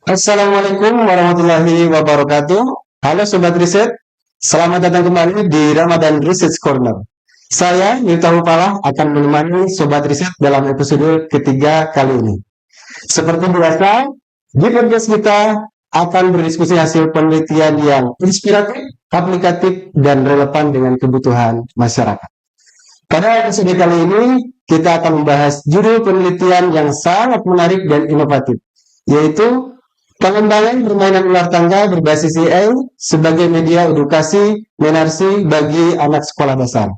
Assalamualaikum warahmatullahi wabarakatuh. Halo Sobat Riset, selamat datang kembali di Ramadan Research Corner. Saya, Miftahul Falah, akan menemani Sobat Riset dalam episode ketiga kali ini. Seperti biasa, di podcast kita akan berdiskusi hasil penelitian yang inspiratif, aplikatif, dan relevan dengan kebutuhan masyarakat. Pada episode kali ini, kita akan membahas judul penelitian yang sangat menarik dan inovatif, yaitu pengembangan permainan ular tangga berbasis AI sebagai media edukasi menarsi bagi anak sekolah dasar.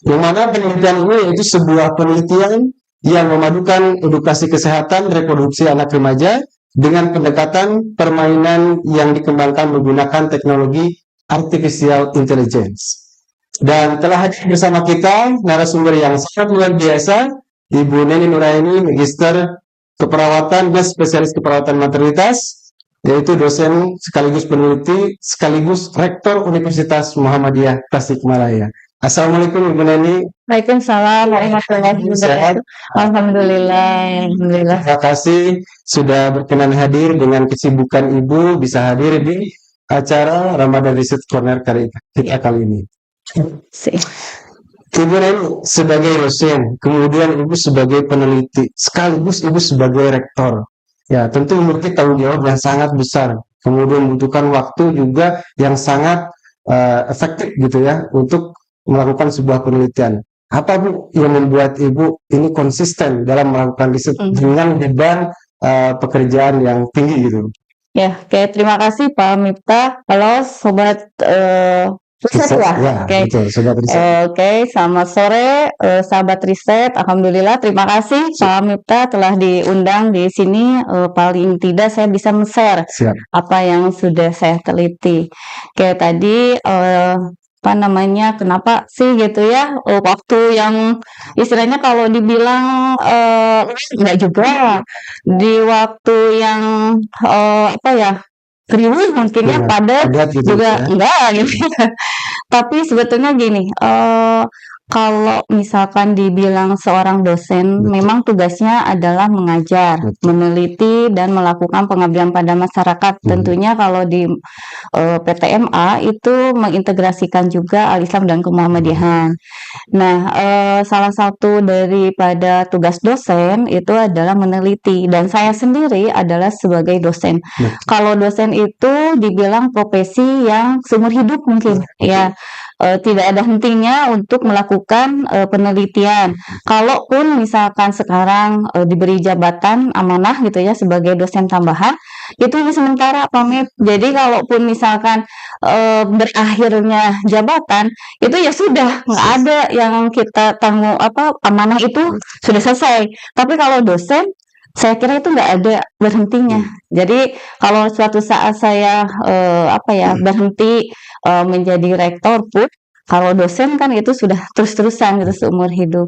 Yang mana penelitian ini yaitu sebuah penelitian yang memadukan edukasi kesehatan reproduksi anak remaja dengan pendekatan permainan yang dikembangkan menggunakan teknologi artificial intelligence. Dan telah hadir bersama kita narasumber yang sangat luar biasa, Ibu Neni Nuraini, Magister Keperawatan dan Spesialis Keperawatan Maternitas, yaitu dosen sekaligus peneliti sekaligus Rektor Universitas Muhammadiyah Tasikmalaya. Assalamualaikum Ibu Neni. Waalaikumsalam warahmatullahi wabarakatuh. Alhamdulillah. Terima kasih sudah berkenan hadir dengan kesibukan Ibu bisa hadir di acara Ramadan Research Corner kita kali ini. Ibu Neni sebagai dosen, kemudian Ibu sebagai peneliti, sekaligus Ibu sebagai rektor. Ya, tentu memiliki tanggung jawab yang sangat besar. Kemudian membutuhkan waktu juga yang sangat efektif gitu ya untuk melakukan sebuah penelitian. Apa Bu yang membuat Ibu ini konsisten dalam melakukan riset dengan beban pekerjaan yang tinggi gitu? Ya, oke, terima kasih Pak Miftah. Halo Sobat Riset ya, oke. Oke, selamat sore sahabat riset. Alhamdulillah, terima kasih Pak Miftah telah diundang di sini. Paling tidak saya bisa men-share apa yang sudah saya teliti. Oke, tadi kenapa sih gitu ya waktu yang istilahnya kalau dibilang enggak juga di waktu yang riuh mungkin ya, padat gitu juga ya. Enggak gitu. Tapi sebetulnya gini, kalau misalkan dibilang seorang dosen, memang tugasnya adalah mengajar, meneliti, dan melakukan pengabdian pada masyarakat. Tentunya kalau di PTMA itu mengintegrasikan juga Al-Islam dan Kemuhammadiyahan. Nah, salah satu daripada tugas dosen itu adalah meneliti, dan saya sendiri adalah sebagai dosen. Kalau dosen itu dibilang profesi yang seumur hidup mungkin, ya. Tidak ada hentinya untuk melakukan penelitian. Kalaupun misalkan sekarang diberi jabatan amanah gitu ya sebagai dosen tambahan, itu sementara pamit. Jadi kalaupun misalkan berakhirnya jabatan, itu ya sudah nggak ada yang kita tanggung amanah itu sudah selesai. Tapi kalau dosen saya kira itu nggak ada berhentinya. Jadi kalau suatu saat saya berhenti menjadi rektor pun, kalau dosen kan itu sudah terus-terusan gitu seumur hidup.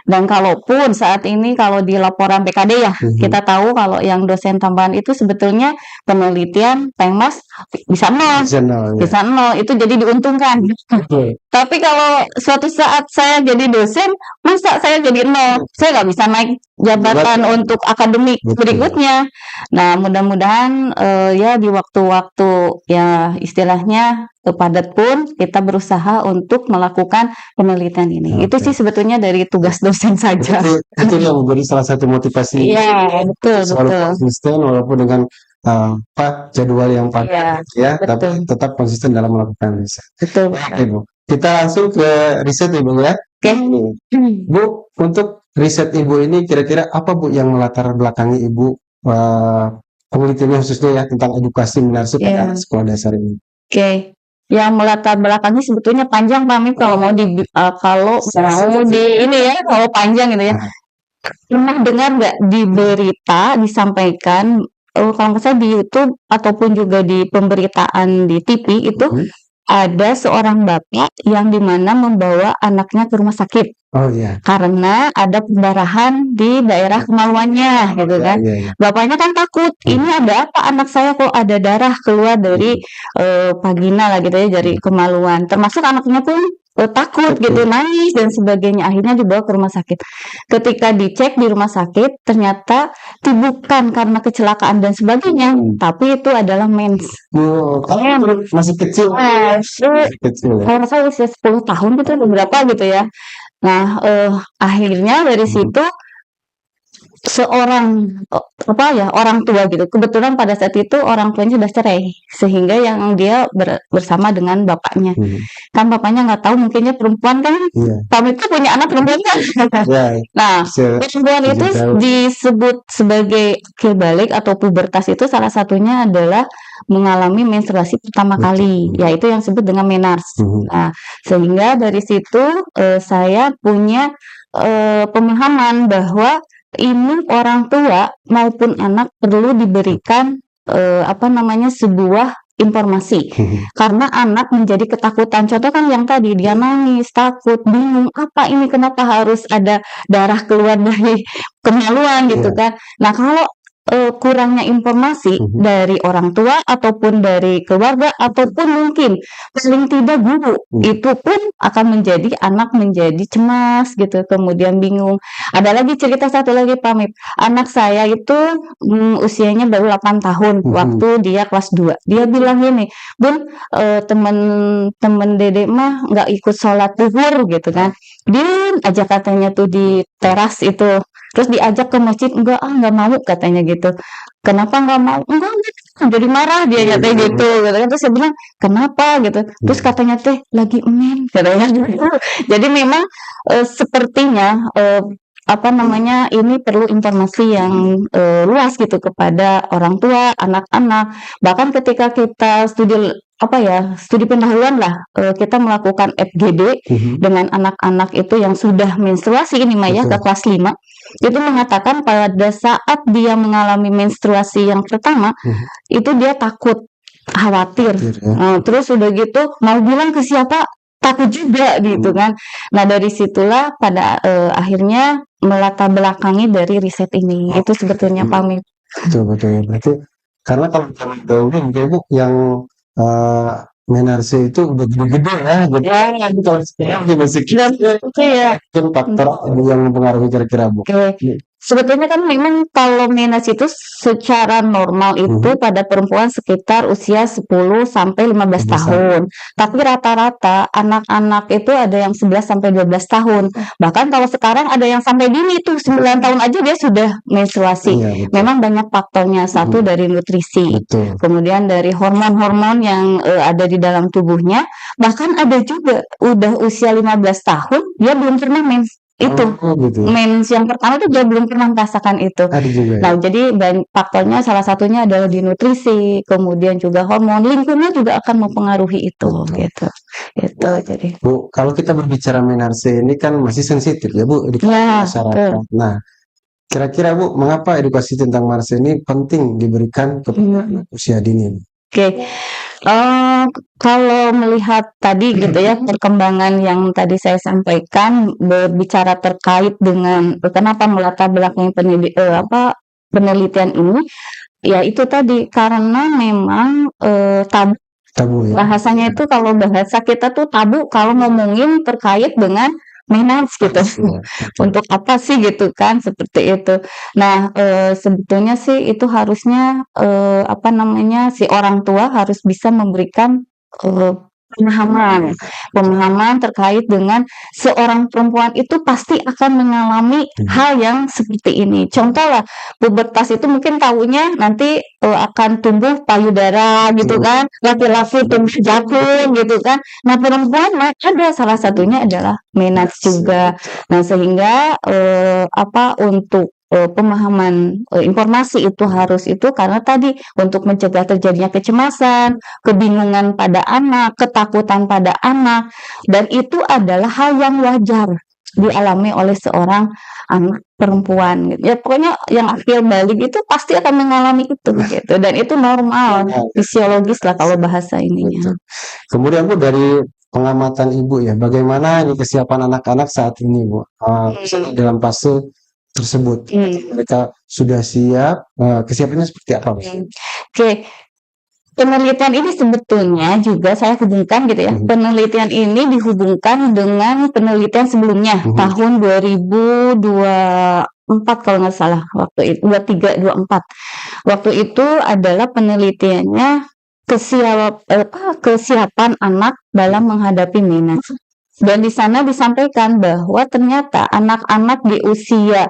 Dan kalaupun saat ini kalau di laporan PKD ya, kita tahu kalau yang dosen tambahan itu sebetulnya penelitian Pengmas bisa nol, itu jadi diuntungkan. Tapi kalau suatu saat saya jadi dosen, masa saya jadi nol? Saya nggak bisa naik jabatan untuk akademik berikutnya. Nah, mudah-mudahan ya di waktu-waktu ya istilahnya padat pun kita berusaha untuk melakukan penelitian ini. Itu sih sebetulnya dari tugas dosen saja. Itu yang menjadi salah satu motivasi. Iya, betul. Konsisten walaupun dengan jadwal yang padat ya, tapi tetap konsisten dalam melakukan riset. Betul. Ibu. Kita langsung ke riset Ibu ya. Oke. Bu, untuk riset Ibu ini kira-kira apa Bu yang melatar belakangi Ibu penelitiannya khususnya ya tentang edukasi menarsi pada sekolah dasar ini? Oke. Yang melatar belakangnya sebetulnya panjang Pak Mif, kalau mau kalau panjang gitu ya. Pernah dengar nggak di berita disampaikan kalau nggak salah di YouTube ataupun juga di pemberitaan di TV itu ada seorang bapak yang dimana membawa anaknya ke rumah sakit. Oh iya. Karena ada pendarahan di daerah kemaluannya gitu kan. Bapaknya kan takut, ini ada apa anak saya kok ada darah keluar dari vagina lah gitu ya, dari kemaluan. Termasuk anaknya pun takut gitu, nangis dan sebagainya. Akhirnya dibawa ke rumah sakit. Ketika dicek di rumah sakit, ternyata bukan karena kecelakaan dan sebagainya, tapi itu adalah mens. Kalau masih kecil. Kalau saya usia 10 tahun gitu, berapa gitu ya. Nah, akhirnya dari situ seorang orang tua gitu. Kebetulan pada saat itu orang tuanya sudah cerai, sehingga yang dia bersama dengan bapaknya. Kan bapaknya nggak tahu, mungkinnya perempuan kan, kami itu punya anak perempuan kan. Nah, perempuan itu disebut sebagai kebalik atau pubertas itu salah satunya adalah mengalami menstruasi pertama kali, yaitu yang disebut dengan menars. Nah, sehingga dari situ saya punya pemahaman bahwa ini orang tua maupun anak perlu diberikan sebuah informasi, karena anak menjadi ketakutan. Contoh kan yang tadi dia nangis, takut, bingung, apa ini, kenapa harus ada darah keluar dari kemaluan gitu kan. Nah, kalau kurangnya informasi dari orang tua ataupun dari keluarga ataupun mungkin paling tidak guru, itu pun akan menjadi anak menjadi cemas gitu, kemudian bingung. Ada lagi cerita satu lagi Pak Mip, anak saya itu usianya baru 8 tahun waktu dia kelas 2. Dia bilang gini, Bun, temen dedek mah nggak ikut sholat zuhur gitu kan. Dia aja katanya tuh di teras itu, terus diajak ke masjid, nggak mau katanya gitu. Kenapa nggak mau? Enggak, jadi marah dia katanya gitu. Terus saya bilang, kenapa gitu? Terus katanya teh lagi men katanya gitu. Jadi memang sepertinya ini perlu informasi yang luas gitu kepada orang tua, anak-anak. Bahkan ketika kita studi pendahuluan lah, kita melakukan FGD dengan anak-anak itu yang sudah menstruasi ini Maya ke kelas 5, itu mengatakan pada saat dia mengalami menstruasi yang pertama, itu dia takut, khawatir. Terus udah gitu mau bilang ke siapa, takut juga gitu kan. Nah, dari situlah pada akhirnya melatar belakangi dari riset ini. Itu sebetulnya Pak Mip. Betul. Berarti karena kalau zaman dahulu mungkin Bu yang menarse itu udah gede-gede ya. Jadi kalau sekarang masih kecil, faktor yang mempengaruhi kira-kira Bu. Sebetulnya kan memang kalau menarse itu secara normal itu pada perempuan sekitar usia 10 sampai 15 tahun. Tapi rata-rata anak-anak itu ada yang 11 sampai 12 tahun. Bahkan kalau sekarang ada yang sampai dini itu 9 tahun aja dia sudah menstruasi. Memang banyak faktornya. Satu dari nutrisi, kemudian dari hormon-hormon yang ada di dalam tubuhnya. Bahkan ada juga udah usia 15 tahun dia belum pernah mens. Mens yang pertama itu dia belum pernah merasakan itu. Nah, jadi faktornya salah satunya adalah di nutrisi, kemudian juga hormon, lingkungan juga akan mempengaruhi itu gitu. Jadi Bu, kalau kita berbicara menarse ini kan masih sensitif ya Bu di masyarakat. Nah, kira-kira Bu, mengapa edukasi tentang menarse ini penting diberikan kepada usia dini? Kalau melihat tadi gitu ya, perkembangan yang tadi saya sampaikan berbicara terkait dengan kenapa melatar belakangi penelitian ini, ya itu tadi karena memang tabu ya. Bahasanya itu kalau bahasa kita tuh tabu kalau ngomongin terkait dengan menarse gitu. Untuk apa sih gitu kan, seperti itu. Nah, sebetulnya sih itu harusnya si orang tua harus bisa memberikan pemahaman terkait dengan seorang perempuan itu pasti akan mengalami hal yang seperti ini. Contoh lah, pubertas itu mungkin tahunya nanti akan tumbuh payudara gitu kan, laki-laki tumbuh jagung gitu kan. Nah, perempuan ada salah satunya adalah menarse juga. Nah, sehingga untuk pemahaman informasi itu harus itu karena tadi untuk mencegah terjadinya kecemasan, kebingungan pada anak, ketakutan pada anak, dan itu adalah hal yang wajar dialami oleh seorang anak perempuan gitu. Ya pokoknya yang akhir balik itu pasti akan mengalami itu gitu, dan itu normal, fisiologis lah kalau bahasa ininya. Kemudian Bu, dari pengamatan Ibu ya, bagaimana ini kesiapan anak-anak saat ini, Bu? Misalnya dalam fase tersebut, mereka sudah siap, kesiapannya seperti apa, Bu? Oke. Penelitian ini sebetulnya juga saya hubungkan gitu ya. Penelitian ini dihubungkan dengan penelitian sebelumnya tahun 2024 kalau nggak salah, waktu itu 23, 24. Waktu itu adalah penelitiannya kesiapan anak dalam menghadapi menarche. Dan di sana disampaikan bahwa ternyata anak-anak di usia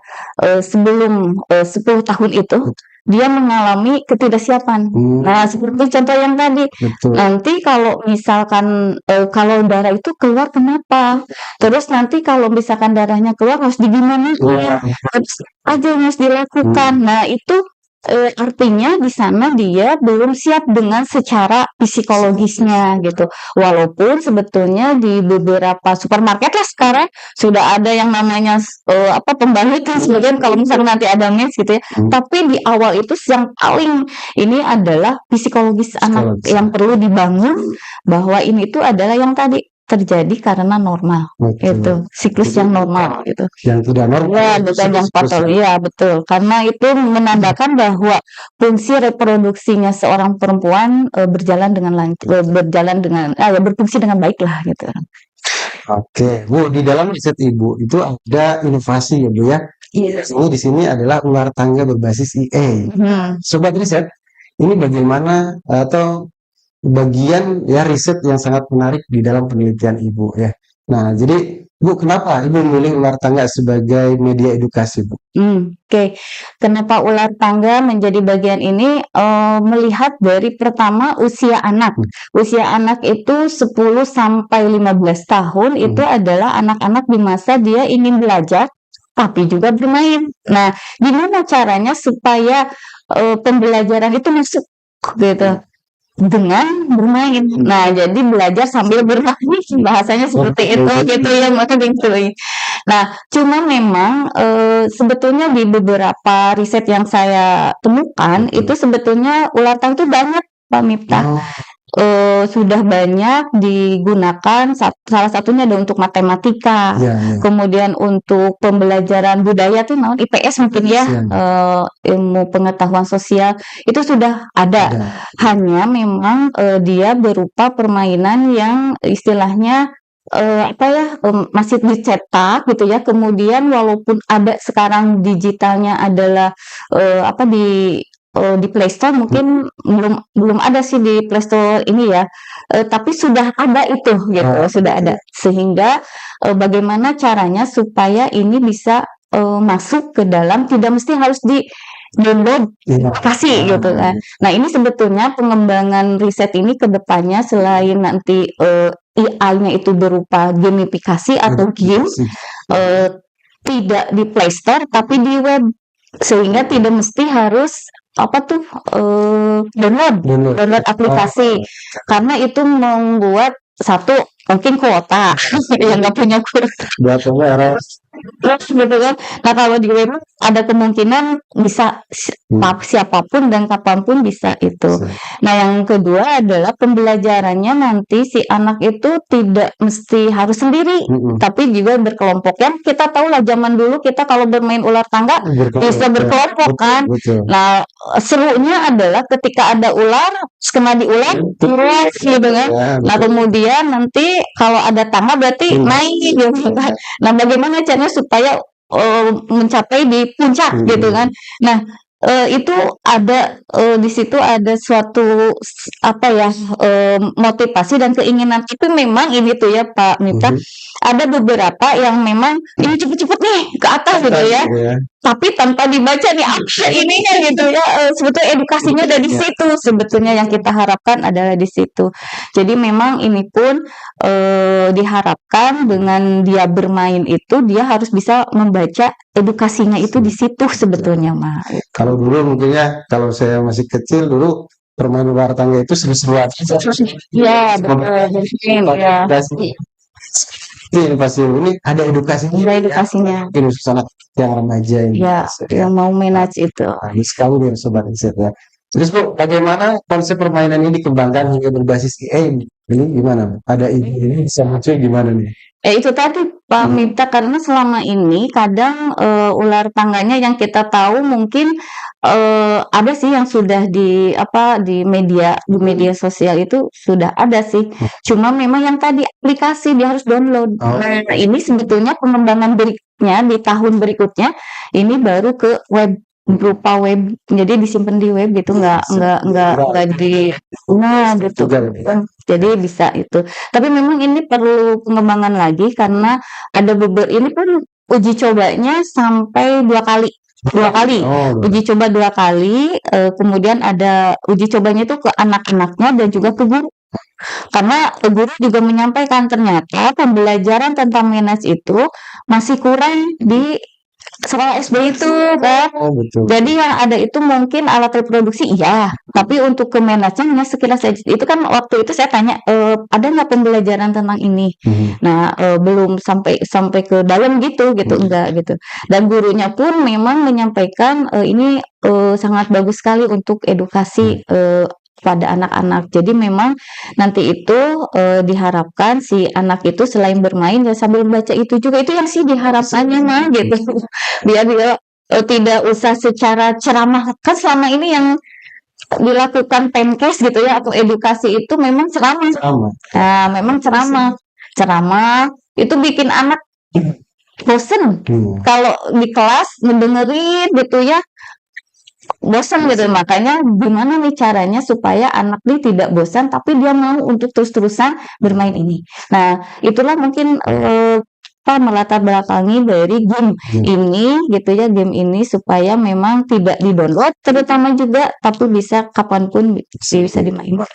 sebelum 10 tahun itu dia mengalami ketidaksiapan. Nah, seperti contoh yang tadi. Betul. Nanti kalau misalkan kalau darah itu keluar kenapa? Terus nanti kalau misalkan darahnya keluar harus digimanain? Harus aja harus dilakukan. Nah, itu artinya di sana dia belum siap dengan secara psikologisnya gitu. Walaupun sebetulnya di beberapa supermarket lah sekarang sudah ada yang namanya pembalut dan sebagainya kalau misalnya nanti ada mens gitu ya. Tapi di awal itu yang paling ini adalah psikologis anak yang perlu dibangun, bahwa ini tuh adalah yang tadi terjadi karena normal. Itu siklus yang normal gitu. Yang tidak normal. Ya, bukan yang patologi. Ya, betul. Karena itu menandakan bahwa fungsi reproduksinya seorang perempuan berjalan dengan berfungsi dengan baik lah gitu. Oke, Bu, di dalam riset Ibu itu ada inovasi ya, Bu ya. Iya. Ini di sini adalah ular tangga berbasis IA. Sobat riset, ini bagaimana atau bagian ya riset yang sangat menarik di dalam penelitian Ibu ya. Nah, jadi Bu, kenapa Ibu memilih ular tangga sebagai media edukasi, Bu? Oke. Kenapa ular tangga menjadi bagian ini? Melihat dari pertama usia anak. Usia anak itu 10 sampai 15 tahun itu adalah anak-anak di masa dia ingin belajar tapi juga bermain. Nah, gimana caranya supaya pembelajaran itu masuk gitu? Dengan bermain. Nah, jadi belajar sambil bermain, bahasanya seperti itu gitu ya, maka gitu. Nah, cuma memang sebetulnya di beberapa riset yang saya temukan itu sebetulnya ular tangga itu banyak, Pak Miftah. Sudah banyak digunakan, salah satunya ada untuk matematika, kemudian untuk pembelajaran budaya tuh IPS mungkin ya, ilmu pengetahuan sosial itu sudah ada. Hanya memang dia berupa permainan yang istilahnya masih dicetak gitu ya. Kemudian walaupun ada sekarang digitalnya adalah di Play Store mungkin belum ada sih di Play Store ini ya, tapi sudah ada itu gitu, sudah ada. Sehingga bagaimana caranya supaya ini bisa masuk ke dalam, tidak mesti harus di download aplikasi gitu kan. Nah, ini sebetulnya pengembangan riset ini ke depannya selain nanti AI-nya itu berupa gamifikasi atau games, tidak di Play Store tapi di web, sehingga tidak mesti harus download aplikasi, karena itu membuat satu mungkin kuota yang nggak punya kuota gitu kan. Nah, kalau di web ada kemungkinan bisa siapapun dan kapanpun bisa itu. Nah, yang kedua adalah pembelajarannya nanti si anak itu tidak mesti harus sendiri, tapi juga berkelompok. Kan kita tahu lah zaman dulu kita kalau bermain ular tangga bisa berkelompok kan. Nah, serunya adalah ketika ada ular, kena di ular, terus gitu kan. Nah, kemudian nanti kalau ada tangga berarti naik gitu kan. Nah, bagaimana caranya supaya mencapai di puncak gitu kan. Nah, itu ada di situ ada suatu motivasi dan keinginan. Tapi memang ini tuh ya Pak Miftah, ada beberapa yang memang ini cepet-cepet nih ke atas gitu ya. Tapi tanpa dibaca nih apa ininya gitu ya. Sebetulnya edukasinya ada di situ. Sebetulnya yang kita harapkan adalah di situ. Jadi memang ini pun diharapkan dengan dia bermain itu dia harus bisa membaca edukasinya itu di situ sebetulnya, Mak. Kalau dulu mungkin ya, kalau saya masih kecil dulu permainan ular tangga itu seru-seruan. Iya, betul. Ya. Ini pasti ini ada edukasinya. Ada edukasinya. Mungkin khusus anak yang remaja ini. Ya, yang mau manage itu. Bagus sekali nih Sobat Riset ya. Terus Bu, bagaimana konsep permainan ini dikembangkan hingga berbasis AI? Ini gimana Bu? Ada ini bisa muncul gimana nih? Itu tadi Pak Miftah, karena selama ini kadang ular tangganya yang kita tahu mungkin ada sih yang sudah di media sosial itu sudah ada sih. Cuma memang yang tadi aplikasi dia harus download. Oh. Nah, ini sebetulnya pengembangan berikutnya di tahun berikutnya ini baru ke web, berupa web, jadi disimpan di web gitu, nggak di, nah gitu kan, jadi bisa itu. Tapi memang ini perlu pengembangan lagi karena ada ini pun uji cobanya sampai 2 kali. Uji coba 2 kali, kemudian ada uji cobanya itu ke anak-anaknya dan juga ke guru. Karena guru juga menyampaikan ternyata pembelajaran tentang manage itu masih kurang di sekolah SD itu kan. betul. Jadi yang ada itu mungkin alat reproduksi iya, tapi untuk ke manage-nya hanya sekilas saja. Itu kan waktu itu saya tanya, ada nggak pembelajaran tentang ini? Nah, belum sampai ke dalam gitu, enggak gitu. Dan gurunya pun memang menyampaikan ini sangat bagus sekali untuk edukasi pada anak-anak. Jadi memang nanti itu diharapkan si anak itu selain bermain ya sambil membaca itu juga, itu yang sih diharapkannya mah gitu. Biar dia tidak usah secara ceramah, kan selama ini yang dilakukan Penkes gitu ya atau edukasi itu memang ceramah. Nah, memang ceramah itu bikin anak bosen. Kalau di kelas mendengerin gitu ya bosan gitu. Makanya gimana nih caranya supaya anak ini tidak bosan tapi dia mau untuk terus-terusan bermain ini. Nah, itulah mungkin melatar belakangi dari game ini gitu ya, game ini supaya memang tidak di-download terutama juga, tapi bisa kapanpun bisa dimainkan.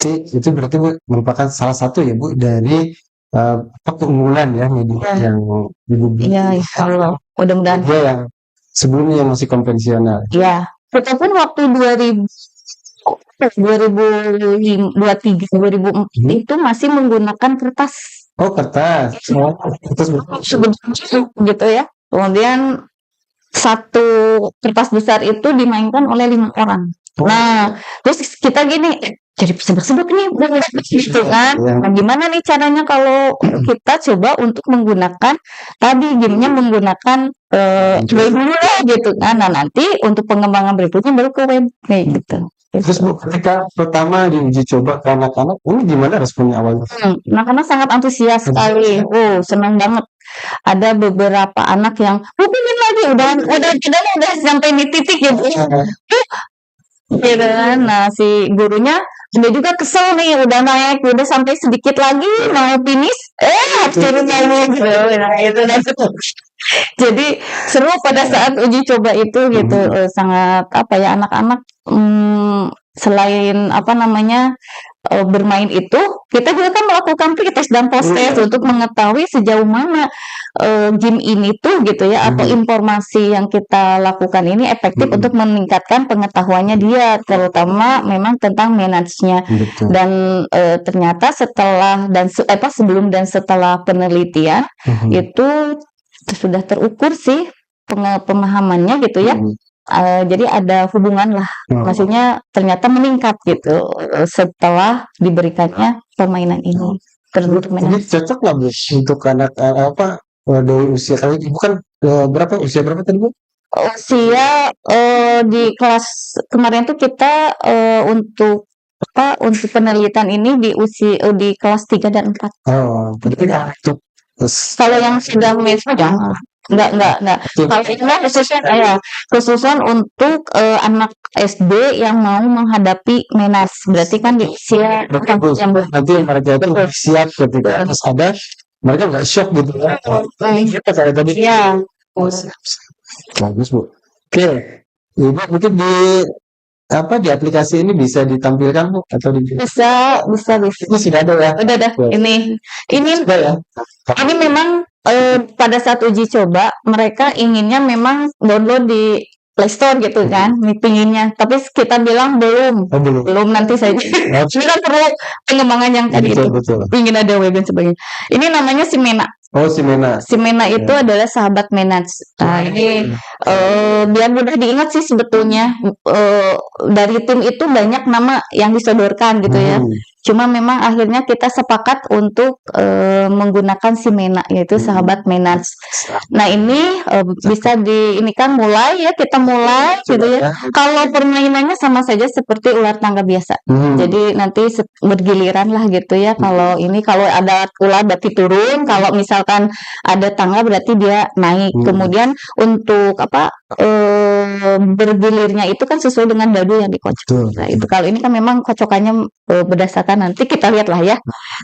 Itu berarti Bu, merupakan salah satu ya Bu dari keunggulan ya media yang Ibu Iya, insya Allah. Mudah-mudahan. Media yang sebelumnya yang masih konvensional. Ya, kita pun waktu 2023, 2004 itu masih menggunakan kertas. Oh, kertas. Kertas gitu ya. Kemudian satu kertas besar itu dimainkan oleh 5 orang. Nah, terus kita gini, jadi sebut-sebut nih, gitu kan. Nah, gimana nih caranya kalau kita coba untuk menggunakan tadi gamenya menggunakan web dulu lah gitu kan. Nah, nanti untuk pengembangan berikutnya baru ke web kayak gitu. Terus Bu, ketika pertama diuji coba ke anak-anak, ini gimana responnya awalnya? Anak-anak sangat antusias sekali. Senang banget. Ada beberapa anak yang pengen lagi, udah sampai di titik gitu. Gitu kan. Nah, si gurunya sudah juga kesel nih, udah naik, udah sampai sedikit lagi mau finish, harus turun lagi gitu. Nah, itu. Jadi seru pada saat uji coba itu gitu. Sangat anak-anak selain bermain itu, kita juga kan melakukan pretest dan post-test untuk mengetahui sejauh mana game ini tuh gitu ya, atau informasi yang kita lakukan ini efektif untuk meningkatkan pengetahuannya dia, terutama memang tentang manage-nya. Dan ternyata sebelum dan setelah penelitian itu sudah terukur sih pemahamannya gitu ya. Jadi ada hubungan lah, maksudnya ternyata meningkat gitu setelah diberikannya permainan ini. Ini cocok nggak Bu untuk anak dari usia bukan usia berapa tadi Bu? Usia di kelas kemarin tuh kita untuk penelitian ini di kelas 3 dan 4. Berarti untuk kalau yang sudah jangan. Enggak. Kalau ini khususan untuk anak SD yang mau menghadapi menas. Berarti kan di usia yang nanti mereka itu siap ketika harus ada, mereka nggak shock gitu ya. Kita kayak tadi. Iya. Bagus Bu. Oke. Ibu mungkin di aplikasi ini bisa ditampilkan Bu atau bisa. Ini sudah ada ya. Udah dah. Ini ya. Ini memang pada saat uji coba mereka inginnya memang download di Play Store gitu kan, pinginnya. Tapi kita bilang belum nanti saja. Kita perlu pengembangan yang tadi itu. Ingin ada web dan sebagainya. Ini namanya si Oh, si Mena. Si Mena itu adalah sahabat Menats. Nah, ini biar mudah diingat sih sebetulnya, dari tim itu banyak nama yang disodorkan gitu ya. Cuma memang akhirnya kita sepakat untuk menggunakan si Mena, yaitu sahabat Menats. Nah, ini bisa ini kan mulai ya, kita mulai gitu ya. Kalau permainannya sama saja seperti ular tangga biasa. Jadi nanti bergiliran lah gitu ya. Kalau ada ular berarti turun, kalau misalkan ada tangga berarti dia naik. Kemudian untuk bergilirnya itu kan sesuai dengan dadu yang dikocok. Nah, itu kalau ini kan memang kocokannya berdasarkan nanti kita lihat lah ya.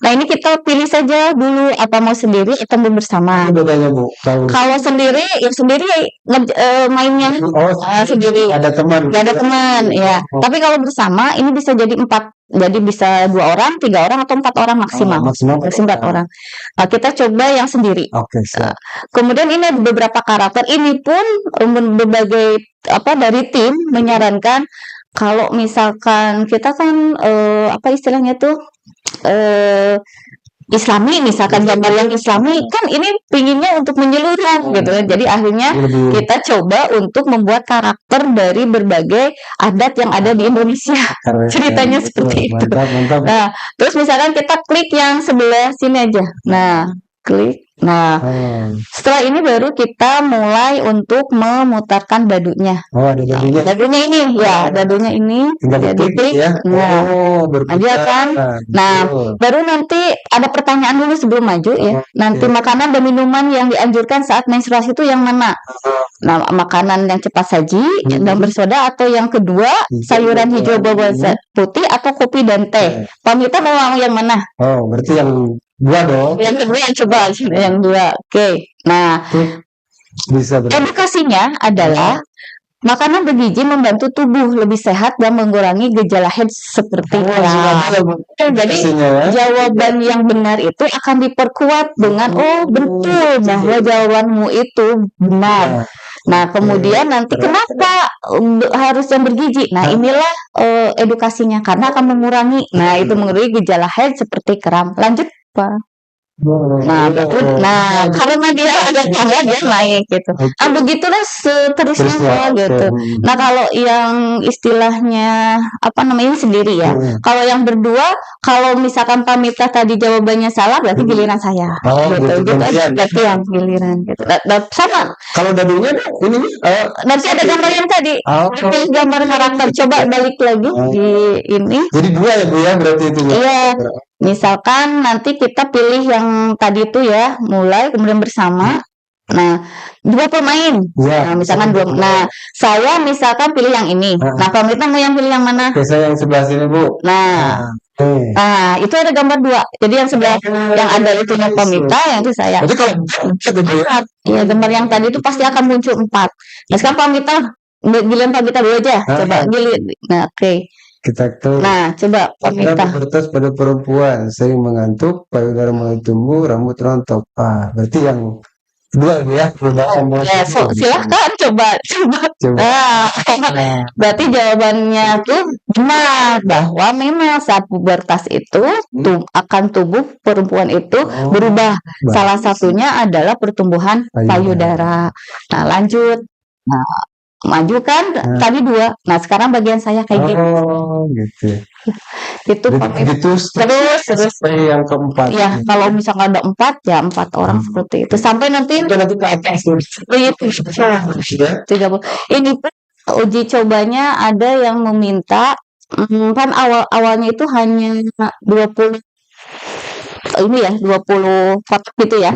Nah, ini kita pilih saja dulu apa mau sendiri atau mau bersama. Bedanya, Bu? Kalau sendiri mainnya sendiri. Ada teman. Gak ada teman, ya. Tapi kalau bersama ini bisa jadi 4. Jadi bisa 2 orang, 3 orang atau 4 orang maksimal. Maksimal 4 orang. Nah, kita coba yang sendiri. Oke, siap. Kemudian ini ada beberapa karakter. Ini pun berbagai dari tim menyarankan kalau misalkan kita kan istilahnya tuh Islami, misalkan gambar yang Islami kan ini pinginnya untuk menyeluruh gitu kan. Jadi akhirnya kita coba untuk membuat karakter dari berbagai adat yang ada di Indonesia. Ceritanya seperti itu. Mantap. Nah, terus misalkan kita klik yang sebelah sini aja. Nah, klik. Nah, setelah ini baru kita mulai untuk memutarkan dadunya. Oh, ada dadunya. Dadunya ini, ya, dadunya ini. Jadi klik ya. Aja kan. Nah, baru nanti ada pertanyaan dulu sebelum maju ya. Nanti makanan dan minuman yang dianjurkan saat menstruasi itu yang mana? Nah, makanan yang cepat saji dan bersoda, atau yang kedua sayuran hijau bawang putih atau kopi dan teh. Pamita mau yang mana? Oh, berarti yang 2 dong. Yang kedua yang coba yang 2. Oke. Nah, bisa edukasinya adalah makanan bergizi membantu tubuh lebih sehat dan mengurangi gejala head seperti jadi jawaban yang benar itu akan diperkuat dengan betul bahwa jawabanmu itu benar. Nah, kemudian nanti kenapa harus yang bergizi? Nah, inilah edukasinya karena akan mengurangi. Nah, itu mengurangi gejala head seperti kram. Lanjut, Pak. Nah, karena dia ada tangga dia naik gitu. Nah, begitulah seterusnya gitu. Nah, kalau yang istilahnya sendiri ya. Kalau yang berdua, kalau misalkan Pamita tadi jawabannya salah, berarti giliran saya. Gitu berarti yang giliran gitu. Sama. Kalau dadunya ini nanti ada gambar yang tadi. Gambar karakter. Coba balik lagi di ini. Jadi 2 ya, Bu ya, berarti itu. Iya. Misalkan nanti kita pilih yang tadi itu ya, mulai kemudian bersama. Nah, 2 pemain. Nah, misalkan 2. Nah, saya misalkan pilih yang ini. Nah, Pamita mau yang pilih yang mana? Saya yang sebelah sini, Bu. Nah, itu ada gambar 2. Jadi yang sebelah yang ada itu yang Pamita, yang itu saya. Jadi kalau ya gambar yang tadi itu pasti akan muncul 4. Nah, sekarang Pamita, giliran Pamita dulu aja. Coba gilir. Nah, oke. Nah, coba Pamita. Bertas pada perempuan, sering mengantuk, payudara mulai tumbuh, rambut rontok. Berarti yang 2 ya. Silahkan coba. Berarti jawabannya tuh benar bahwa memang saat pubertas itu akan tubuh perempuan itu berubah. Salah satunya adalah pertumbuhan payudara. Nah, lanjut. Nah, maju kan tadi 2. Nah, sekarang bagian saya kayak gitu. Gitu. Itu terus yang keempat. Ya, kalau misalkan ada 4 ya 4 orang seperti itu. Sampai nanti ke atas. 30. Ini pun uji cobanya ada yang meminta kan awalnya itu hanya 20 ini ya, 20 kotak gitu ya.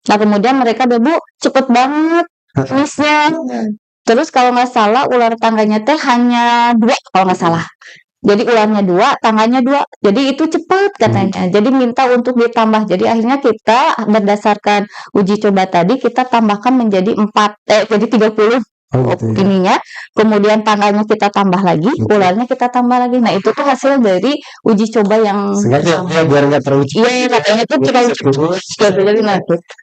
Nah, kemudian mereka Bu, cepet banget tulisnya. Terus kalau nggak salah ular tangganya teh hanya 2 kalau nggak salah. Jadi ularnya 2, tangganya 2. Jadi itu cepat katanya. Jadi minta untuk ditambah. Jadi akhirnya kita berdasarkan uji coba tadi kita tambahkan menjadi 4. Jadi 30 ininya. Kemudian tangganya kita tambah lagi, ularnya kita tambah lagi. Nah, itu tuh hasil dari uji coba yang sengaja biar nggak terlalu cepat. Iya, katanya tuh terlalu cepat. Jadi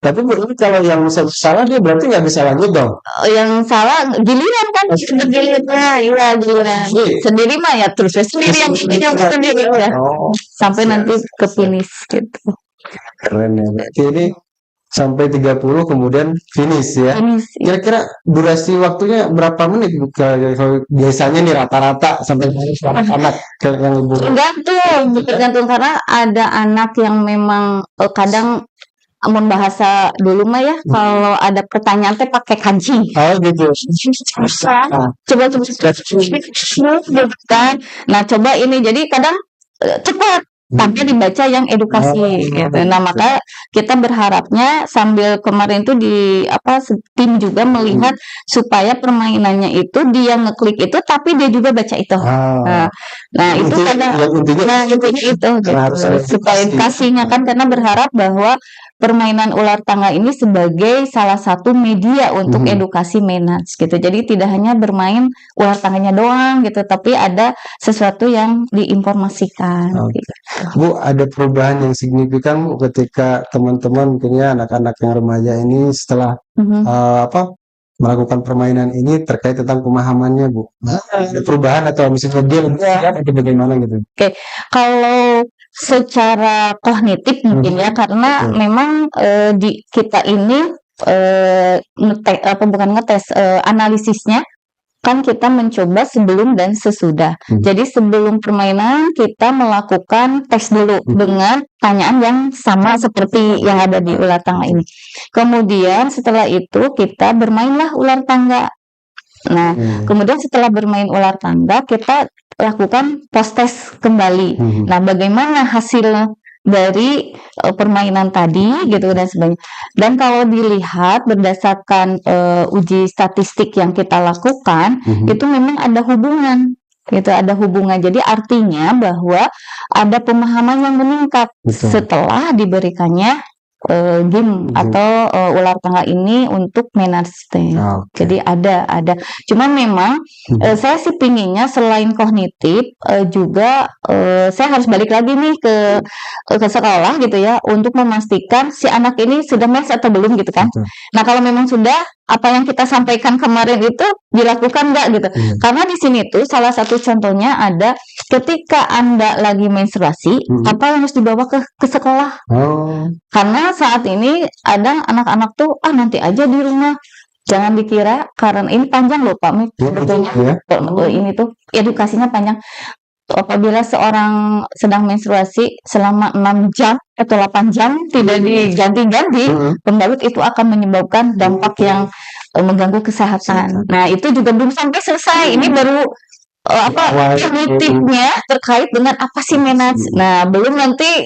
tapi berarti kalau yang salah dia berarti nggak bisa lanjut dong. Yang salah giliran kan, giliran. Iya, giliran. Sendiri mah ya terus sendiri yang sendiri ya. Sampai nanti ke finish gitu. Keren ya. Berarti ini sampai 30 kemudian finish ya. Finish. Kira-kira durasi waktunya berapa menit Bu? Kalau biasanya nih rata-rata sampai anak yang ibu. Tergantung karena ada anak yang memang kadang amun bahasa dulu mah ya, kalau ada pertanyaan teh pakai kancing. Oh gitu. Coba kan. Nah, coba ini jadi kadang cepat tanpa dibaca yang edukasi gitu. Nah, maka kita berharapnya sambil kemarin itu tim juga melihat supaya permainannya itu dia ngeklik itu tapi dia juga baca itu. Nah, itu kadang intinya itu gitu. Supaya edukasinya kan, karena berharap bahwa permainan ular tangga ini sebagai salah satu media untuk edukasi manage gitu. Jadi tidak hanya bermain ular tangganya doang gitu, tapi ada sesuatu yang diinformasikan. Gitu. Bu, ada perubahan yang signifikan Bu ketika teman-teman mungkinnya anak-anak yang remaja ini setelah melakukan permainan ini terkait tentang pemahamannya Bu. Ada perubahan atau misalnya dia lebih siap atau bagaimana gitu? Oke. Kalau secara kognitif mungkin ya, karena memang di kita ini analisisnya kan kita mencoba sebelum dan sesudah. Jadi sebelum permainan kita melakukan tes dulu dengan pertanyaan yang sama seperti yang ada di ular tangga ini. Kemudian setelah itu kita bermainlah ular tangga. Nah, kemudian setelah bermain ular tangga kita lakukan post test kembali. Nah, bagaimana hasil dari permainan tadi gitu dan sebagainya. Dan kalau dilihat berdasarkan uji statistik yang kita lakukan, itu memang ada hubungan. Gitu, ada hubungan. Jadi artinya bahwa ada pemahaman yang meningkat setelah diberikannya game atau ular tangga ini untuk manage. Jadi ada. Cuman memang saya sih pinginnya selain kognitif juga saya harus balik lagi nih ke sekolah gitu ya, untuk memastikan si anak ini sudah match atau belum gitu kan. Nah, kalau memang sudah, apa yang kita sampaikan kemarin itu dilakukan nggak gitu. Karena di sini tuh salah satu contohnya ada ketika Anda lagi menstruasi, apa yang harus dibawa ke sekolah. Karena saat ini ada anak-anak tuh nanti aja di rumah. Jangan dikira, karena ini panjang loh Pak, sebetulnya ini tuh edukasinya panjang. Apabila seorang sedang menstruasi selama 6 jam atau 8 jam tidak diganti-ganti, pembalut itu akan menyebabkan dampak yang mengganggu kesehatan. Nah, itu juga belum sampai selesai. Ini baru kognitifnya terkait dengan apa sih manage. Nah, belum nanti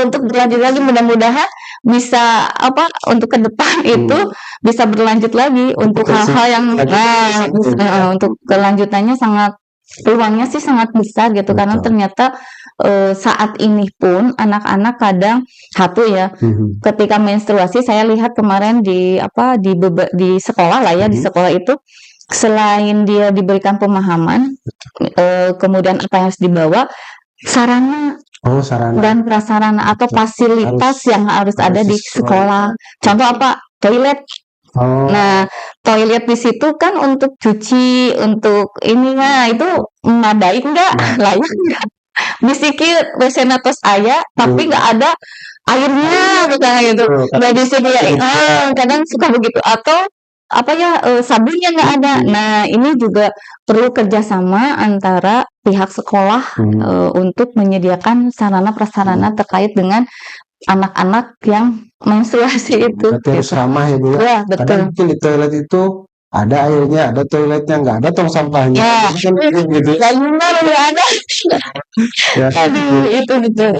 untuk berlanjut lagi, mudah-mudahan bisa untuk ke depan itu bisa berlanjut lagi untuk hal-hal yang untuk kelanjutannya peluangnya sih sangat besar gitu. Karena ternyata saat ini pun anak-anak kadang ketika menstruasi, saya lihat kemarin di sekolah lah ya, di sekolah itu selain dia diberikan pemahaman, kemudian apa yang harus dibawa, sarana dan prasarana atau fasilitas yang harus ada di sekolah. Contoh toilet. Nah, toilet di situ kan untuk cuci, untuk itu memadai enggak, layak enggak? Bisikir WC natos aya, tapi enggak ada airnya misalnya gitu. Enggak disediain. Kadang suka begitu. Atau sabunnya nggak ada. Nah, ini juga perlu kerjasama antara pihak sekolah untuk menyediakan sarana prasarana terkait dengan anak-anak yang menstruasi itu. Harus ramah ya Bu. Ya, betul. Karena mungkin di toilet itu ada airnya, ada toiletnya, nggak ada tong sampahnya. Ya, gitu. Nggak ada. Aduh, itu betul.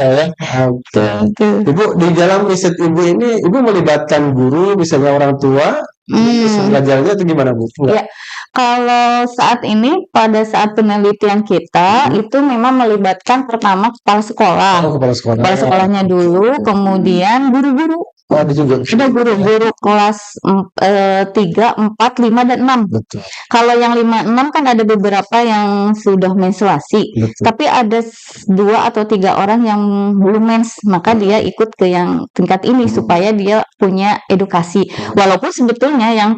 Ibu, di dalam riset Ibu ini, Ibu melibatkan guru, misalnya orang tua, belajarnya itu gimana Bu? Ya, kalau saat ini pada saat penelitian kita itu memang melibatkan pertama kepala sekolah. Kepala sekolahnya dulu, kemudian guru-guru. Ada juga. Ada guru-guru kelas 3, 4, 5, dan 6. Betul. Kalau yang 5, 6 kan ada beberapa yang sudah menstruasi. Betul. Tapi ada 2 atau 3 orang yang belum mens, maka dia ikut ke yang tingkat ini supaya dia punya edukasi. Walaupun sebetulnya yang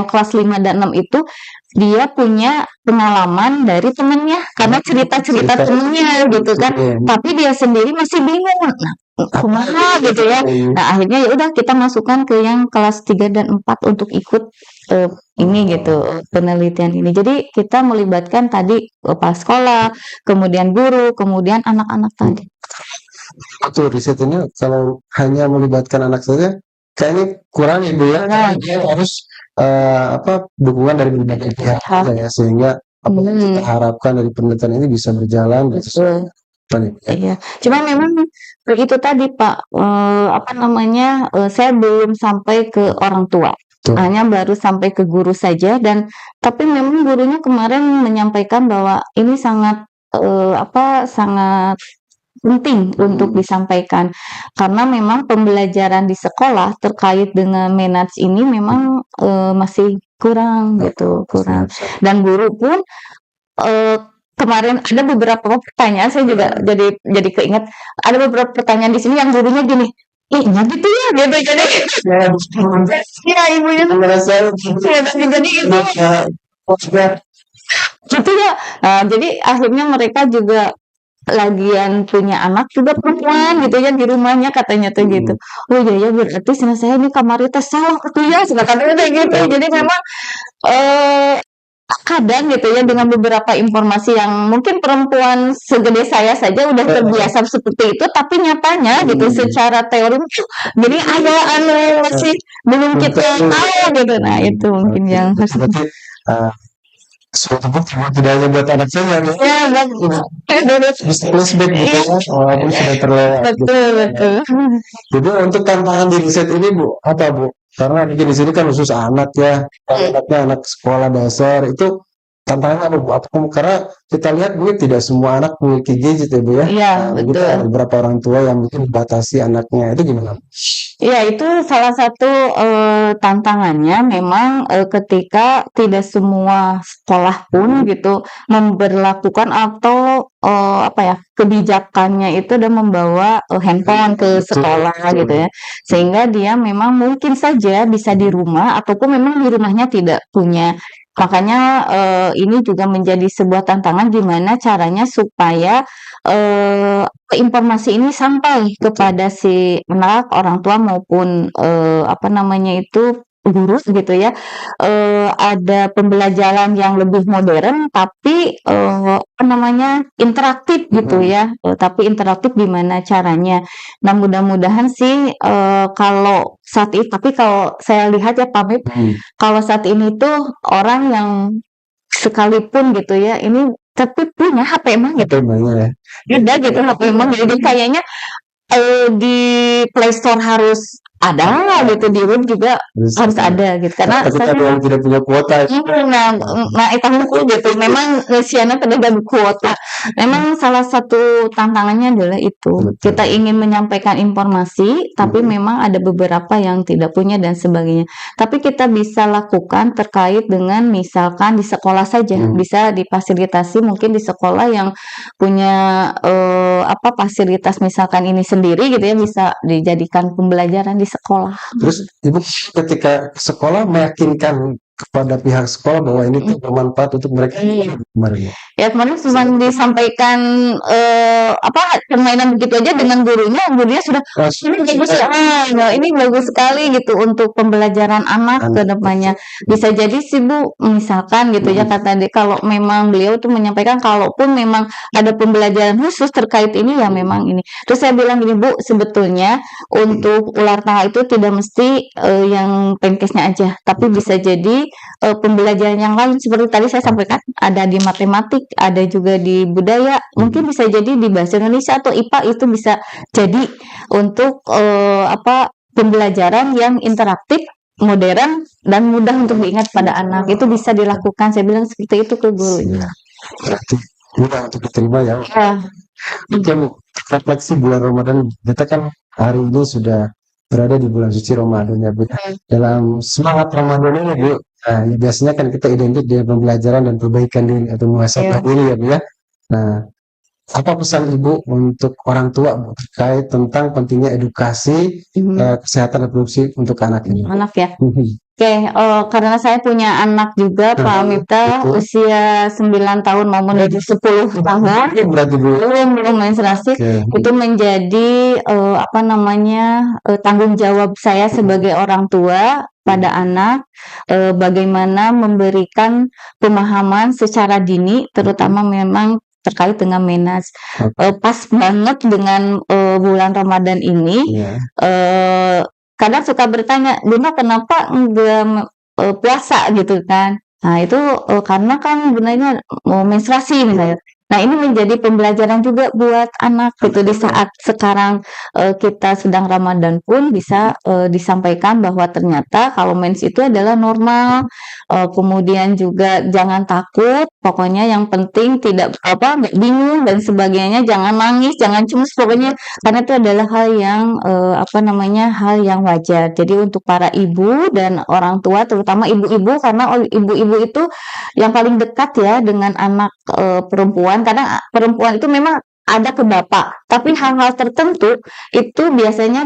kelas 5 dan 6 itu dia punya pengalaman dari temennya karena cerita-cerita temennya gitu kan, tapi dia sendiri masih bingung. Nah, kumaha gitu ya. Nah, akhirnya ya udah kita masukkan ke yang kelas 3 dan 4 untuk ikut ini gitu, penelitian ini. Jadi kita melibatkan tadi kepala sekolah, kemudian guru, kemudian anak-anak tadi. Betul, riset ini kalau hanya melibatkan anak saja kayaknya kurang ya Bu ya. Dia harus dukungan dari berbagai pihak ya, sehingga apa yang kita harapkan dari penelitian ini bisa berjalan dan sesuai. Iya, cuma memang itu tadi Pak, saya belum sampai ke orang tua. Hanya baru sampai ke guru saja, dan tapi memang gurunya kemarin menyampaikan bahwa ini sangat sangat penting untuk disampaikan karena memang pembelajaran di sekolah terkait dengan manage ini memang masih kurang gitu, kurang. Dan guru pun kemarin ada beberapa pertanyaan, saya juga jadi keinget ada beberapa pertanyaan di sini yang gurunya gini, iya gitu ya, gitu jadi ya ibunya merasa jadi itu gitu ya. Nah, jadi akhirnya mereka juga lagian punya anak juga perempuan gitu ya di rumahnya katanya tuh gitu. Oh iya ya, berarti saya ini kamar itu salah gitu ya, katanya gitu. Jadi memang kadang gitu ya dengan beberapa informasi yang mungkin perempuan segede saya saja udah terbiasa seperti itu, tapi nyatanya gitu secara teori jadi ada masih belum kita tahu gitu. Nah itu mungkin yang harus suatu bukti tidak hanya buat anak saya ya, bisa flashback gitu ya, walaupun sudah terlewat. Betul. Jadi untuk tantangan di riset ini Bu, apa Bu? Karena mungkin di sini kan khusus anak ya, anaknya anak sekolah dasar itu tantangannya apa Bu? Karena kita lihat Bu, tidak semua anak memiliki gadget ya Bu ya. Iya, betul. Ada beberapa orang tua yang mungkin batasi anaknya, itu gimana? Ya, itu salah satu tantangannya memang ketika tidak semua sekolah pun gitu memberlakukan atau kebijakannya itu dan membawa handphone ke sekolah gitu ya, sehingga dia memang mungkin saja bisa di rumah ataupun memang di rumahnya tidak punya. Makanya ini juga menjadi sebuah tantangan gimana caranya supaya informasi ini sampai kepada si anak, orang tua maupun guru gitu ya. Ada pembelajaran yang lebih modern tapi interaktif gitu ya. Tapi interaktif gimana caranya. Nah, mudah-mudahan sih kalau saat ini, tapi kalau saya lihat ya Pak Mip, kalau saat ini tuh orang yang sekalipun gitu ya, ini tapi punya HP emang gitu. Udah gitu HP emang, jadi kayaknya di Play Store harus ada gitu, di web juga harus ada gitu karena saya tidak punya kuota. Nah itu gitu, memang Siana tidak kuota. Memang salah satu tantangannya adalah itu. Kita ingin menyampaikan informasi, tapi memang ada beberapa yang tidak punya dan sebagainya. Tapi kita bisa lakukan terkait dengan misalkan di sekolah saja, bisa difasilitasi mungkin di sekolah yang punya fasilitas misalkan ini sendiri gitu ya, bisa dijadikan pembelajaran di sekolah. Terus Ibu ketika sekolah meyakinkan kepada pihak sekolah bahwa ini tuh bermanfaat untuk mereka kemarin ya, kemarin cuma disampaikan permainan begitu aja dengan gurunya sudah ini bagus ini bagus sekali gitu untuk pembelajaran anak ke depannya. Bisa jadi sih Bu, misalkan gitu ya kata dia, kalau memang beliau tuh menyampaikan kalaupun memang ada pembelajaran khusus terkait ini ya memang ini. Terus saya bilang gini Bu, sebetulnya untuk ular tangga itu tidak mesti yang penkesnya aja, tapi bisa jadi pembelajaran yang lain seperti tadi saya sampaikan, ada di matematik, ada juga di budaya, mungkin bisa jadi di bahasa Indonesia atau IPA, itu bisa jadi untuk pembelajaran yang interaktif, modern dan mudah untuk diingat pada anak. Itu bisa dilakukan, saya bilang seperti itu ke gurunya. Berarti mudah untuk diterima ya. Mungkin refleksi bulan Ramadan, kita kan hari ini sudah berada di bulan suci Ramadan ya Bu. Dalam semangat Ramadan ini Bu, biasanya kan kita identik dengan pembelajaran dan perbaikan diri atau muhasabah diri ya Bu ya. Nah, apa pesan Ibu untuk orang tua Bu, terkait tentang pentingnya edukasi kesehatan reproduksi untuk anak ini? Anak ya. Oke, karena saya punya anak juga, Pak Miftah, usia 9 tahun mau menuju 10 tahun, Berarti Bu. belum menstruasi, itu menjadi tanggung jawab saya sebagai orang tua pada anak, bagaimana memberikan pemahaman secara dini, terutama memang terkait dengan menas. Pas banget dengan bulan Ramadan ini, kadang suka bertanya, Bunda kenapa enggak puasa gitu kan? Nah itu karena kan Bundanya mau menstruasi misalnya. Nah ini menjadi pembelajaran juga buat anak gitu di saat sekarang kita sedang Ramadan pun bisa disampaikan bahwa ternyata kalau mens itu adalah normal. Kemudian juga jangan takut, pokoknya yang penting tidak nggak bingung dan sebagainya, jangan nangis, jangan cemas, pokoknya karena itu adalah hal yang hal yang wajar. Jadi untuk para ibu dan orang tua, terutama ibu-ibu, karena ibu-ibu itu yang paling dekat ya dengan anak perempuan. Kadang perempuan itu memang ada ke bapak, tapi hal-hal tertentu itu biasanya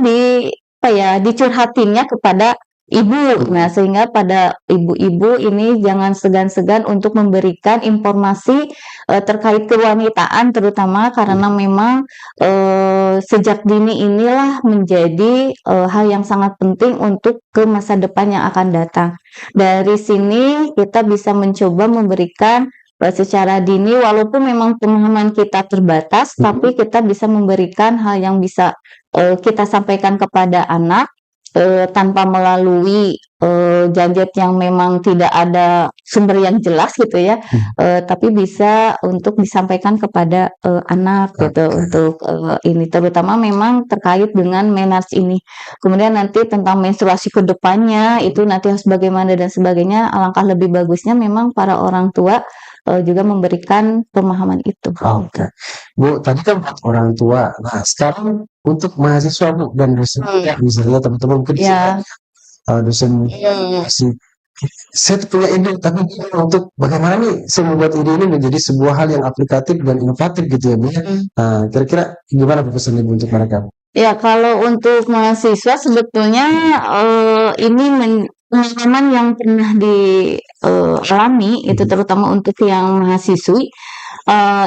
dicurhatinnya kepada ibu. Nah, sehingga pada ibu-ibu ini jangan segan-segan untuk memberikan informasi terkait kewanitaan, terutama karena memang sejak dini inilah menjadi hal yang sangat penting untuk ke masa depan yang akan datang. Dari sini kita bisa mencoba memberikan secara dini, walaupun memang pemahaman kita terbatas, tapi kita bisa memberikan hal yang bisa kita sampaikan kepada anak tanpa melalui gadget yang memang tidak ada sumber yang jelas gitu ya, tapi bisa untuk disampaikan kepada anak gitu untuk ini, terutama memang terkait dengan menas ini. Kemudian nanti tentang menstruasi ke depannya itu nanti harus bagaimana dan sebagainya, alangkah lebih bagusnya memang para orang tua juga memberikan pemahaman itu. Oke. Bu, tadi kan buat orang tua. Nah, sekarang untuk mahasiswa Bu dan dosen, misalnya teman-teman mungkin dosen masih saya punya ide, tapi untuk bagaimana nih saya membuat ide ini menjadi sebuah hal yang aplikatif dan inovatif gitu ya Bu ya. Nah, kira-kira gimana Bu pesan Ibu untuk mereka? Ya, kalau untuk mahasiswa sebetulnya ini pengalaman yang pernah dialami itu terutama untuk yang mahasiswi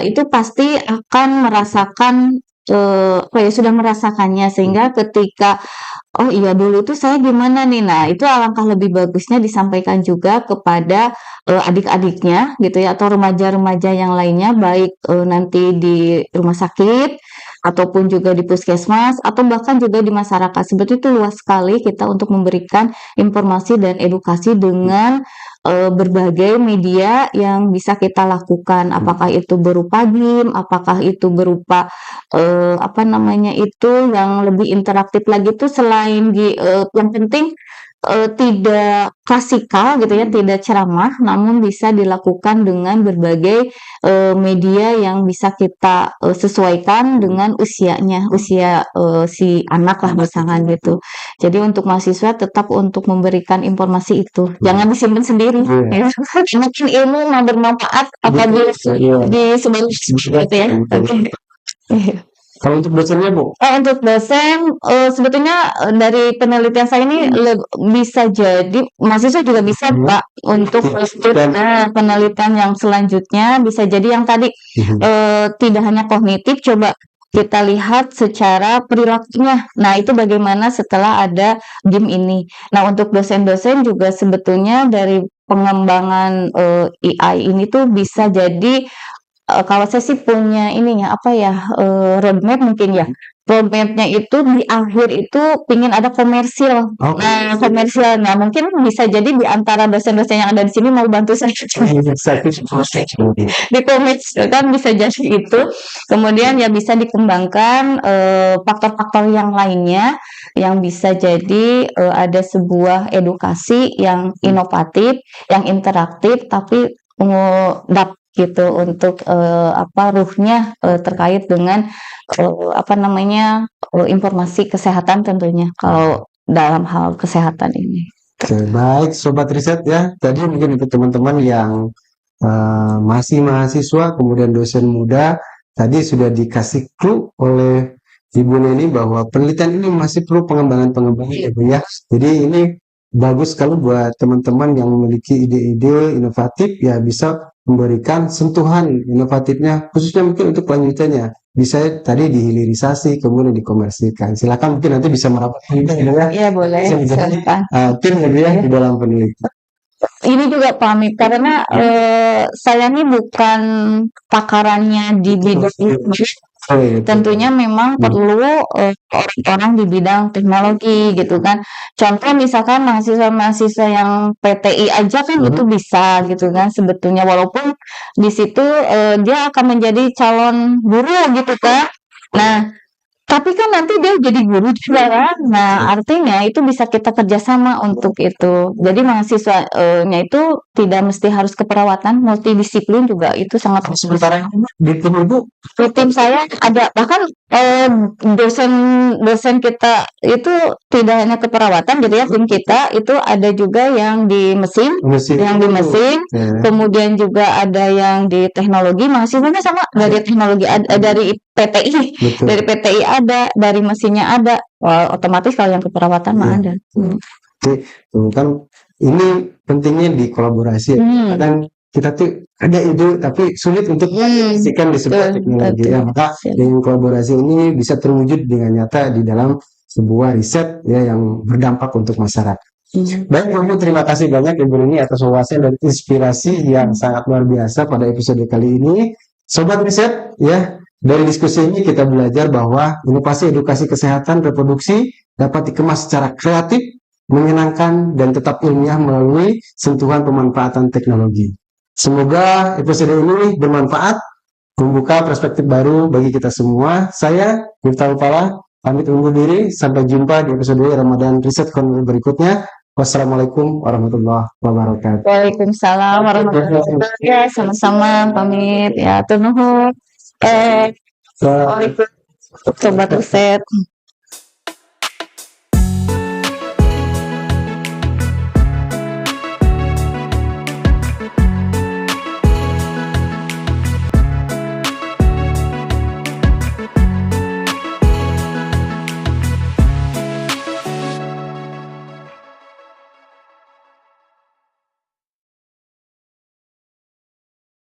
itu pasti akan merasakan sudah merasakannya, sehingga ketika oh iya dulu itu saya gimana nih, nah itu alangkah lebih bagusnya disampaikan juga kepada adik-adiknya gitu ya, atau remaja-remaja yang lainnya, baik nanti di rumah sakit ataupun juga di puskesmas atau bahkan juga di masyarakat. Seperti itu luas sekali kita untuk memberikan informasi dan edukasi dengan berbagai media yang bisa kita lakukan, apakah itu berupa game, apakah itu berupa itu yang lebih interaktif lagi tuh selain yang penting tidak klasikal gitu ya, tidak ceramah, namun bisa dilakukan dengan berbagai media yang bisa kita sesuaikan dengan usianya, usia si anak lah misalkan gitu. Jadi untuk mahasiswa tetap untuk memberikan informasi itu, jangan disimpan sendiri. Ya. Mungkin ilmu yang bermanfaat apabila disebarkan gitu ya. Kalau untuk dosennya Bu? Untuk dosen sebetulnya dari penelitian saya ini bisa jadi mahasiswa juga bisa Pak untuk penelitian yang selanjutnya, bisa jadi yang tadi tidak hanya kognitif, coba kita lihat secara perilakunya. Nah itu bagaimana setelah ada game ini. Nah untuk dosen-dosen juga sebetulnya dari pengembangan AI ini tuh bisa jadi kalau saya sih punya ininya roadmap mungkin ya. Roadmapnya itu di akhir itu pingin ada komersil. Nah, komersil. Nah, mungkin bisa jadi di antara dosen-dosen yang ada di sini mau bantu saya. Di komersil kan bisa jadi itu. Kemudian ya bisa dikembangkan faktor-faktor yang lainnya yang bisa jadi ada sebuah edukasi yang inovatif, yang interaktif, tapi gitu untuk ruhnya terkait dengan informasi kesehatan tentunya kalau dalam hal kesehatan ini. Oke, baik Sobat Riset ya. Tadi mungkin untuk teman-teman yang masih mahasiswa kemudian dosen muda tadi sudah dikasih clue oleh Ibu Neni bahwa penelitian ini masih perlu pengembangan-pengembangan ya Bu ya. Jadi ini bagus sekali buat teman-teman yang memiliki ide-ide inovatif ya bisa memberikan sentuhan inovatifnya khususnya mungkin untuk kelanjutannya bisa tadi dihilirisasi kemudian dikomersilkan. Silakan mungkin nanti bisa merapat ya. Iya boleh, Bisa menjadi silakan. tim ya Bu ya di dalam penelitian. Ini juga pamit karena saya ini bukan pakarannya di bidang ini. Tentunya memang perlu orang-orang di bidang teknologi gitu kan. Contoh misalkan mahasiswa-mahasiswa yang PTI aja kan itu bisa gitu kan sebetulnya walaupun di situ dia akan menjadi calon guru gitu kan. Nah, tapi kan nanti dia jadi guru juga kan. Nah, artinya itu bisa kita kerjasama untuk itu. Jadi mahasiswanya itu tidak mesti harus keperawatan, multidisiplin juga itu sangat Sementara di tim Ibu di tim saya ada bahkan dosen kita itu tidak hanya keperawatan gitu ya tim kita itu ada juga yang di mesin ya. kemudian juga ada yang di teknologi mahasiswanya sama dari teknologi dari PTI Betul. dari PTI ada dari mesinnya ada. Wah, otomatis kalau yang keperawatan mah ada. Tuh kan ini pentingnya di kolaborasi ya. Kadang kita tuh ada ide tapi sulit untuk mengintegrasikan di sebuah teknologi ya. Maka dengan kolaborasi ini bisa terwujud dengan nyata di dalam sebuah riset ya yang berdampak untuk masyarakat. Baik Ibu, terima kasih banyak Ibu Neni atas wawasan dan inspirasi yang sangat luar biasa pada episode kali ini. Sobat riset ya, dari diskusi ini kita belajar bahwa inovasi edukasi kesehatan reproduksi dapat dikemas secara kreatif, menyenangkan, dan tetap ilmiah melalui sentuhan pemanfaatan teknologi. Semoga episode ini bermanfaat, membuka perspektif baru bagi kita semua. Saya, Miftahul Falah, pamit undur diri. Sampai jumpa di episode Ramadan Riset Corner berikutnya. Wassalamualaikum warahmatullahi wabarakatuh. Waalaikumsalam warahmatullahi wabarakatuh. Ya, sama-sama pamit ya. Tuh nuhun. Sobat riset.